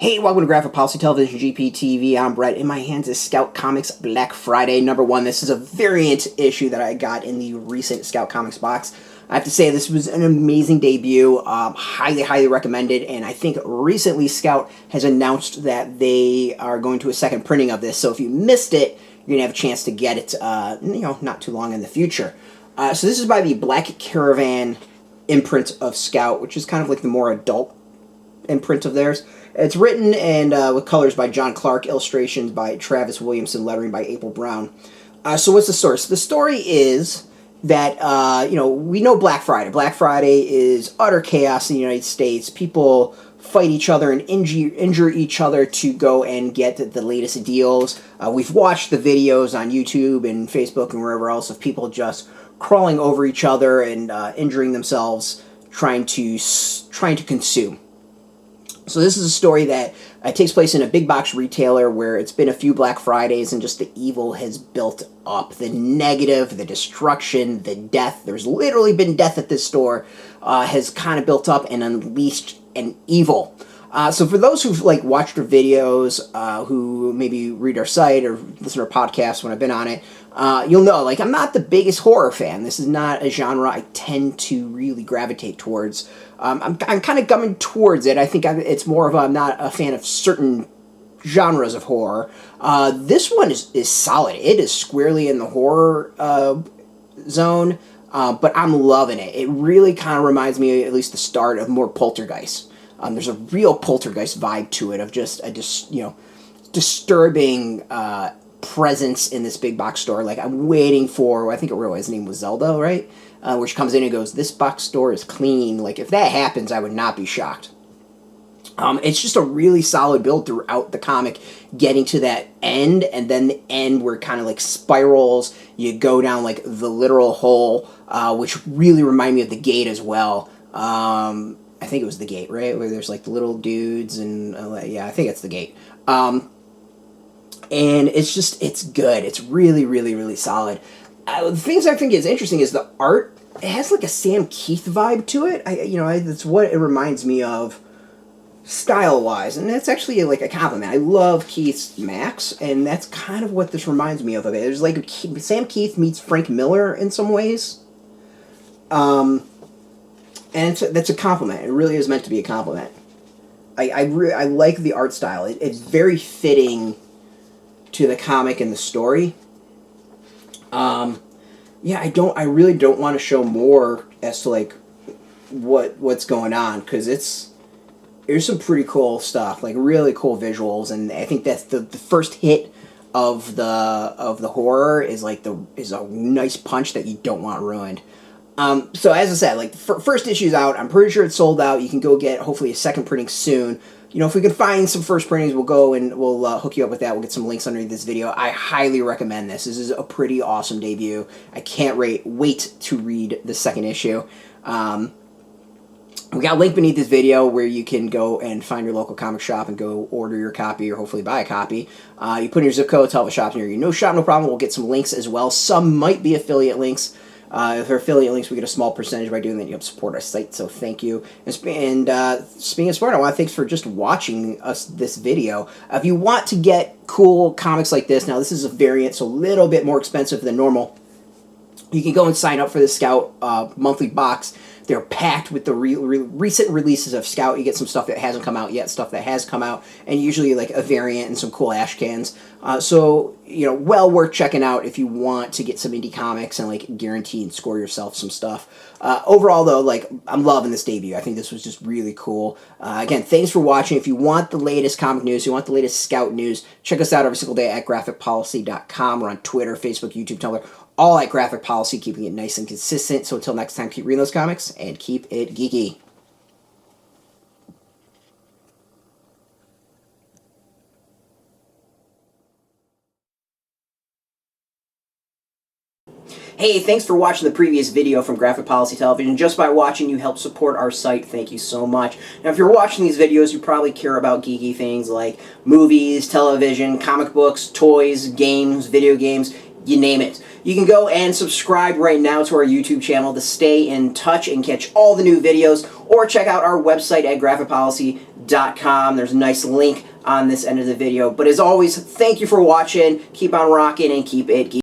Hey, welcome to Graphic Policy Television GPTV. I'm Brett. In my hands is Scout Comics Black Friday #1. This is a variant issue that I got in the recent Scout Comics box. I have to say this was an amazing debut, highly recommended, and I think recently Scout has announced that they are going to a second printing of this, so if you missed it, you're going to have a chance to get it, not too long in the future. So this is by the Black Caravan imprint of Scout, which is kind of like the more adult imprint of theirs. It's written and with colors by Jon Clark, illustrations by Travis Williamson, lettering by April Brown. So what's the story? So the story is that, we know Black Friday. Black Friday is utter chaos in the United States. People fight each other and injure each other to go and get the latest deals. We've watched the videos on YouTube and Facebook and wherever else of people just crawling over each other and injuring themselves, trying to consume. So this is a story that takes place in a big box retailer where it's been a few Black Fridays and just the evil has built up. The negative, the destruction, the death. There's literally been death at this store. Has kind of built up and unleashed an evil. So for those who've watched our videos, who maybe read our site or listen to our podcast when I've been on it, you'll know I'm not the biggest horror fan. This is not a genre I tend to really gravitate towards. I'm kind of coming towards it. I think it's more of I'm not a fan of certain genres of horror. This one is solid. It is squarely in the horror zone, but I'm loving it. It really kind of reminds me, at least the start, of more Poltergeist. There's a real Poltergeist vibe to it of just a disturbing presence in this big box store. I'm waiting for, I think his name was Zelda, right? Where she comes in and goes, "This box store is clean." If that happens, I would not be shocked. It's just a really solid build throughout the comic, getting to that end, and then the end where it kind of spirals. You go down the literal hole, which really remind me of The Gate as well. I think it was The Gate, right? Where there's the little dudes and yeah, I think it's The Gate. And it's good. It's really solid. The things I think is interesting is the art. It has a Sam Keith vibe to it. That's what it reminds me of style-wise, and that's actually a compliment. I love Keith's Max, and that's kind of what this reminds me of. There's Sam Keith meets Frank Miller in some ways. And that's a compliment. It really is meant to be a compliment. I like the art style. It's very fitting to the comic and the story. Yeah, I really don't want to show more as to what's going on, because there's some pretty cool stuff, really cool visuals, and I think that's the first hit of the horror is is a nice punch that you don't want ruined. So as I said, first issue's out. I'm pretty sure it's sold out. You can go get, hopefully, a second printing soon. If we can find some first printings, we'll go and we'll hook you up with that. We'll get some links underneath this video. I highly recommend this. This is a pretty awesome debut. I can't wait to read the second issue. We got a link beneath this video where you can go and find your local comic shop and go order your copy or hopefully buy a copy. You put in your zip code, tell the shop near you. No shop, no problem. We'll get some links as well. Some might be affiliate links. If they're affiliate links, we get a small percentage by doing that. You help support our site, so thank you. And speaking of support, I want to thanks for just watching this video. If you want to get cool comics like this, now this is a variant, so a little bit more expensive than normal. You can go and sign up for the Scout monthly box. They're packed with the recent releases of Scout. You get some stuff that hasn't come out yet, stuff that has come out, and usually a variant and some cool ash cans. So, well worth checking out if you want to get some indie comics and guarantee and score yourself some stuff. Overall, though, I'm loving this debut. I think this was just really cool. Again, thanks for watching. If you want the latest comic news, you want the latest Scout news, check us out every single day at graphicpolicy.com. We're on Twitter, Facebook, YouTube, Tumblr, all at Graphic Policy, keeping it nice and consistent. So until next time, keep reading those comics and keep it geeky. Hey, thanks for watching the previous video from Graphic Policy Television. Just by watching, you help support our site. Thank you so much. Now, if you're watching these videos, you probably care about geeky things like movies, television, comic books, toys, games, video games. you name it. You can go and subscribe right now to our YouTube channel to stay in touch and catch all the new videos, or check out our website at graphicpolicy.com. There's a nice link on this end of the video. But as always, thank you for watching. Keep on rocking and keep it geeky.